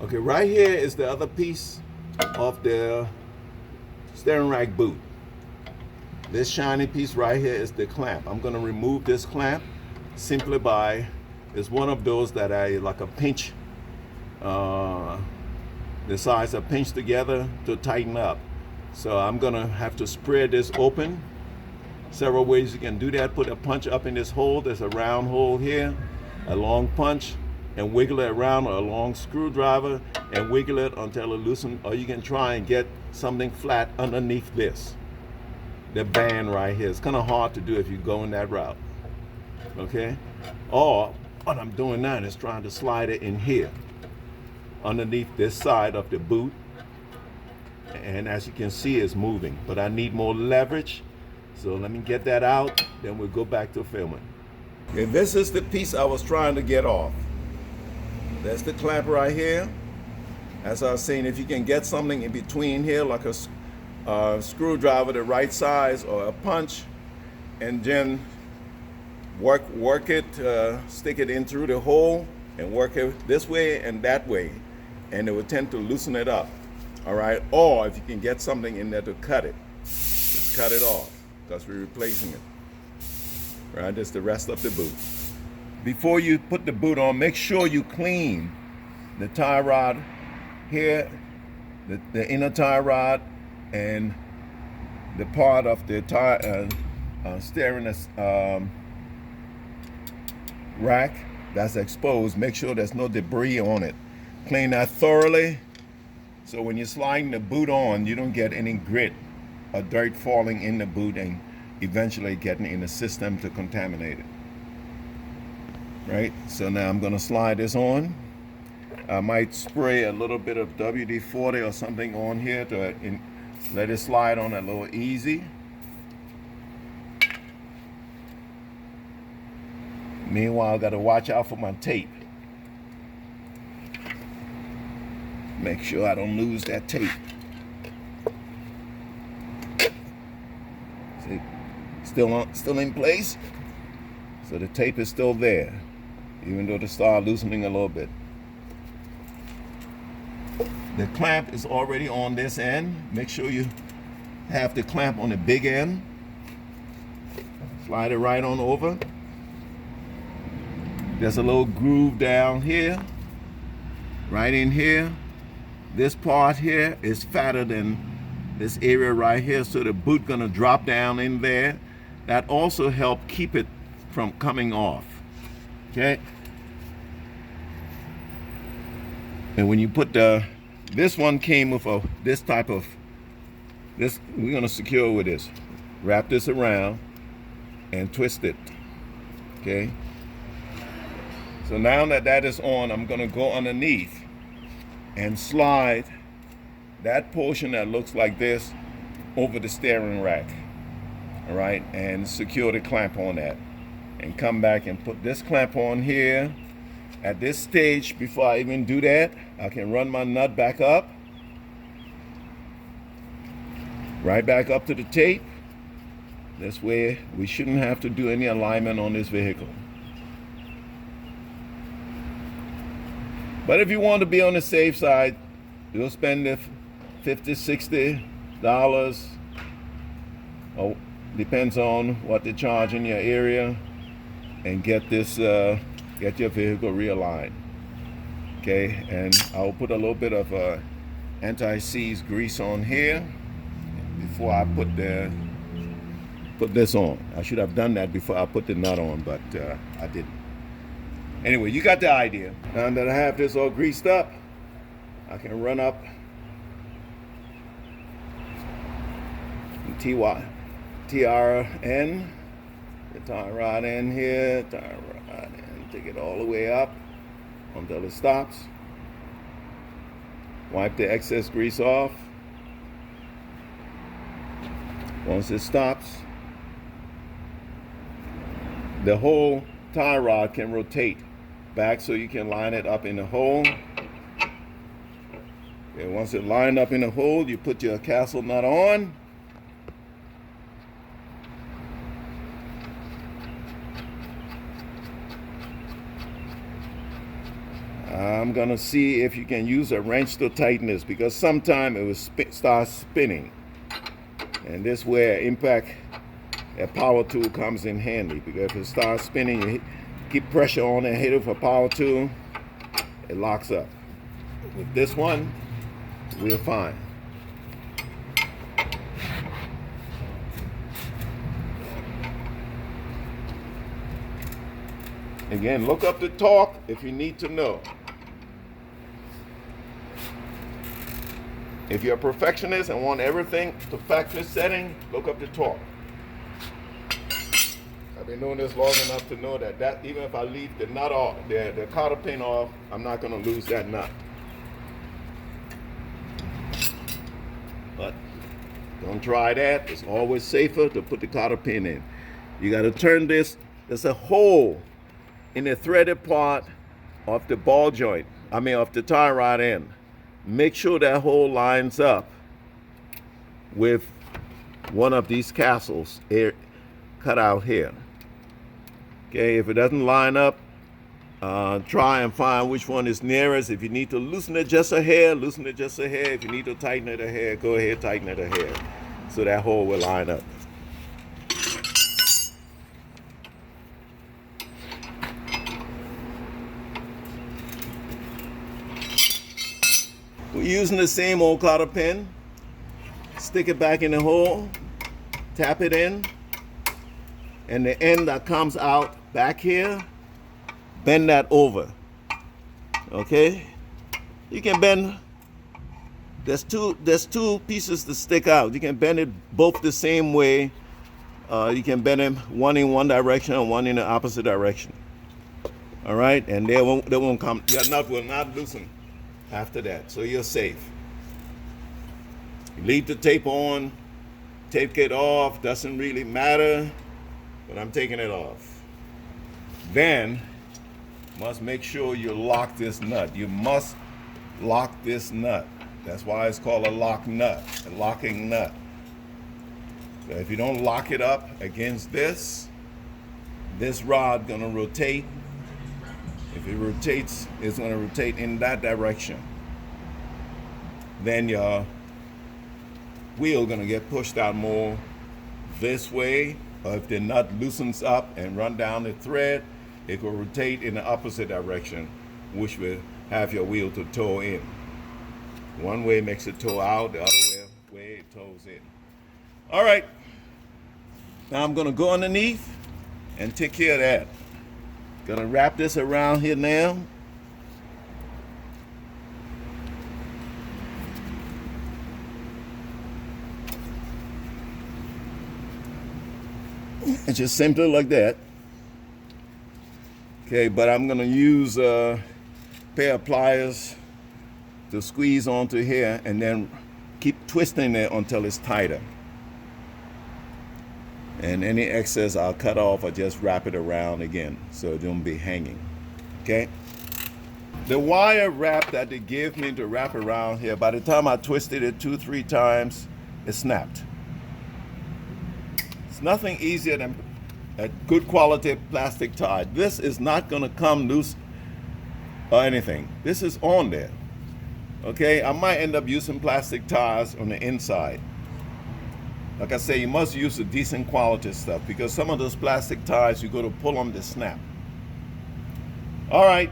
Okay, right here is the other piece of the steering rack boot. This shiny piece right here is the clamp. I'm gonna remove this clamp simply by, it's one of those that I like a pinch, the sides are pinched together to tighten up. So I'm gonna have to spread this open. Several ways you can do that. Put a punch up in this hole. There's a round hole here, a long punch, and wiggle it around, or a long screwdriver and wiggle it until it loosens, or you can try and get something flat underneath this. The band right here. It's kind of hard to do if you go in that route. Okay? Or what I'm doing now is trying to slide it in here underneath this side of the boot. And as you can see, it's moving, but I need more leverage. So let me get that out, then we'll go back to filming. Okay, this is the piece I was trying to get off. That's the clamp right here. As I was saying, if you can get something in between here, like a screwdriver the right size, or a punch, and then work it, stick it in through the hole and work it this way and that way, and it will tend to loosen it up. All right, or if you can get something in there to cut it, just cut it off, because we're replacing it. Right, that's the rest of the boot. Before you put the boot on, make sure you clean the tie rod here, the inner tie rod, and the part of the steering rack that's exposed. Make sure there's no debris on it. Clean that thoroughly, so when you're sliding the boot on, you don't get any grit or dirt falling in the boot and eventually getting in the system to contaminate it. Right, so now I'm gonna slide this on. I might spray a little bit of WD-40 or something on here to let it slide on a little easy. Meanwhile, I gotta watch out for my tape. Make sure I don't lose that tape. See, still in place. So the tape is still there, even though it started loosening a little bit. The clamp is already on this end. Make sure you have the clamp on the big end. Slide it right on over. There's a little groove down here, right in here. This part here is fatter than this area right here, so the boot gonna drop down in there. That also help keep it from coming off. Okay. And when you put this one came with this type of, we're gonna secure with this. Wrap this around and twist it. Okay. So now that that is on, I'm gonna go underneath and slide that portion that looks like this over the steering rack. All right, and secure the clamp on that. And come back and put this clamp on here. At this stage, before I even do that, I can run my nut back up. Right back up to the tape. This way, we shouldn't have to do any alignment on this vehicle. But if you want to be on the safe side, you'll spend the $50, $60, or depends on what they charge in your area, and get this, get your vehicle realigned. Okay, and I'll put a little bit of anti-seize grease on here before I put this on. I should have done that before I put the nut on, but I didn't. Anyway, you got the idea. Now that I have this all greased up, I can run up the TRN, the tie rod end here, tie rod end, take it all the way up until it stops. Wipe the excess grease off. Once it stops, the whole tie rod can rotate back so you can line it up in the hole. Okay, once it lined up in the hole, you put your castle nut on. I'm gonna see if you can use a wrench to tighten this, because sometimes it will start spinning, and this where impact a power tool comes in handy, because if it starts spinning, you keep pressure on and hit it with a power tool, it locks up. With this one, we're fine. Again, look up the torque if you need to know. If you're a perfectionist and want everything to factory setting, look up the torque. I've been doing this long enough to know that even if I leave the nut off, the cotter pin off, I'm not going to lose that nut. But don't try that. It's always safer to put the cotter pin in. You got to turn this. There's a hole in the threaded part of the ball joint, of the tie rod end. Make sure that hole lines up with one of these castles cut out here. Okay, if it doesn't line up, try and find which one is nearest. If you need to loosen it just a hair, loosen it just a hair. If you need to tighten it a hair, go ahead, tighten it a hair, so that hole will line up. We're using the same old cotter pin. Stick it back in the hole, tap it in, and the end that comes out back here, bend that over. Okay? You can bend, there's two pieces to stick out. You can bend it both the same way. You can bend them one in one direction and one in the opposite direction. All right? And they won't come, your nut will not loosen after that, so you're safe. You leave the tape on, tape it off, doesn't really matter, but I'm taking it off. Then, must make sure you lock this nut. You must lock this nut. That's why it's called a lock nut, a locking nut. So if you don't lock it up against this rod gonna rotate. If it rotates, it's going to rotate in that direction. Then your wheel going to get pushed out more this way. Or if the nut loosens up and run down the thread, it will rotate in the opposite direction, which will have your wheel to toe in. One way makes it toe out, the other way it toes in. All right. Now I'm going to go underneath and take care of that. Gonna wrap this around here now. It's just simply like that. Okay, but I'm gonna use a pair of pliers to squeeze onto here and then keep twisting it until it's tighter. And any excess I'll cut off or just wrap it around again so it don't be hanging. Okay? The wire wrap that they gave me to wrap around here, by the time I twisted it 2-3 times, it snapped. It's nothing easier than a good quality plastic tie. This is not gonna come loose or anything. This is on there. Okay? I might end up using plastic ties on the inside. Like I say, you must use a decent quality stuff, because some of those plastic ties, you go to pull them, they snap. All right.